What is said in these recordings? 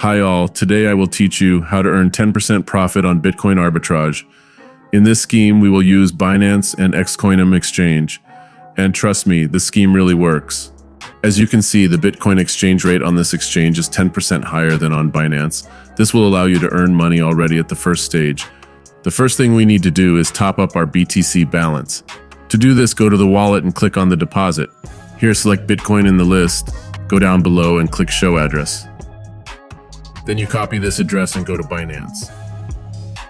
Hi all, today I will teach you how to earn 10% profit on Bitcoin arbitrage. In this scheme, we will use Binance and Xcoinum exchange. And trust me, the scheme really works. As you can see, the Bitcoin exchange rate on this exchange is 10% higher than on Binance. This will allow you to earn money already at the first stage. The first thing we need to do is top up our BTC balance. To do this, go to the wallet and click on the deposit. Here, select Bitcoin in the list, go down below and click Show Address. Then you copy this address and go to Binance.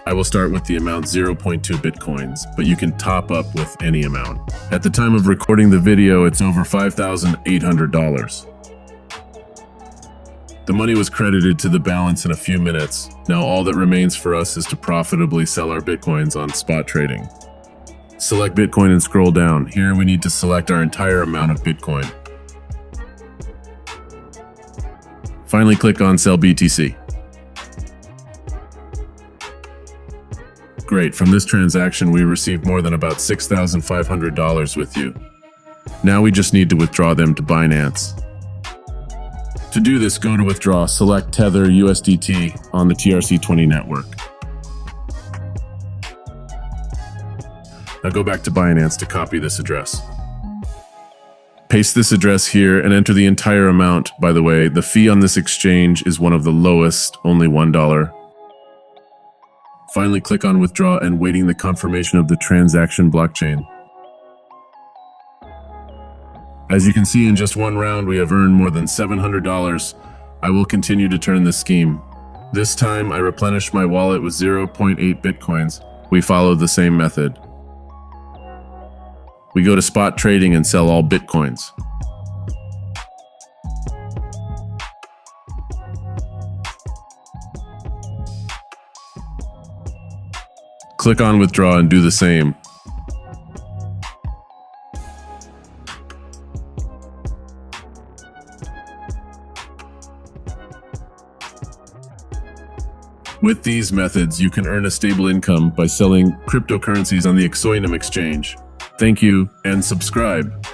I will start with the amount 0.2 Bitcoins, but you can top up with any amount. At the time of recording the video, it's over $5,800. The money was credited to the balance in a few minutes. Now all that remains for us is to profitably sell our Bitcoins on spot trading. Select Bitcoin and scroll down. Here we need to select our entire amount of Bitcoin. Finally, click on Sell BTC. Great, from this transaction we received more than about $6,500 with you. Now we just need to withdraw them to Binance. To do this, go to Withdraw, select Tether USDT on the TRC20 network. Now go back to Binance to copy this address. Paste this address here and enter the entire amount. By the way, the fee on this exchange is one of the lowest, only $1. Finally, click on Withdraw and waiting the confirmation of the transaction blockchain. As you can see, in just one round, we have earned more than $700. I will continue to turn this scheme. This time, I replenished my wallet with 0.8 Bitcoins. We followed the same method. We go to spot trading and sell all Bitcoins. Click on Withdraw and do the same. With these methods, you can earn a stable income by selling cryptocurrencies on the Xcoinum exchange. Thank you and subscribe.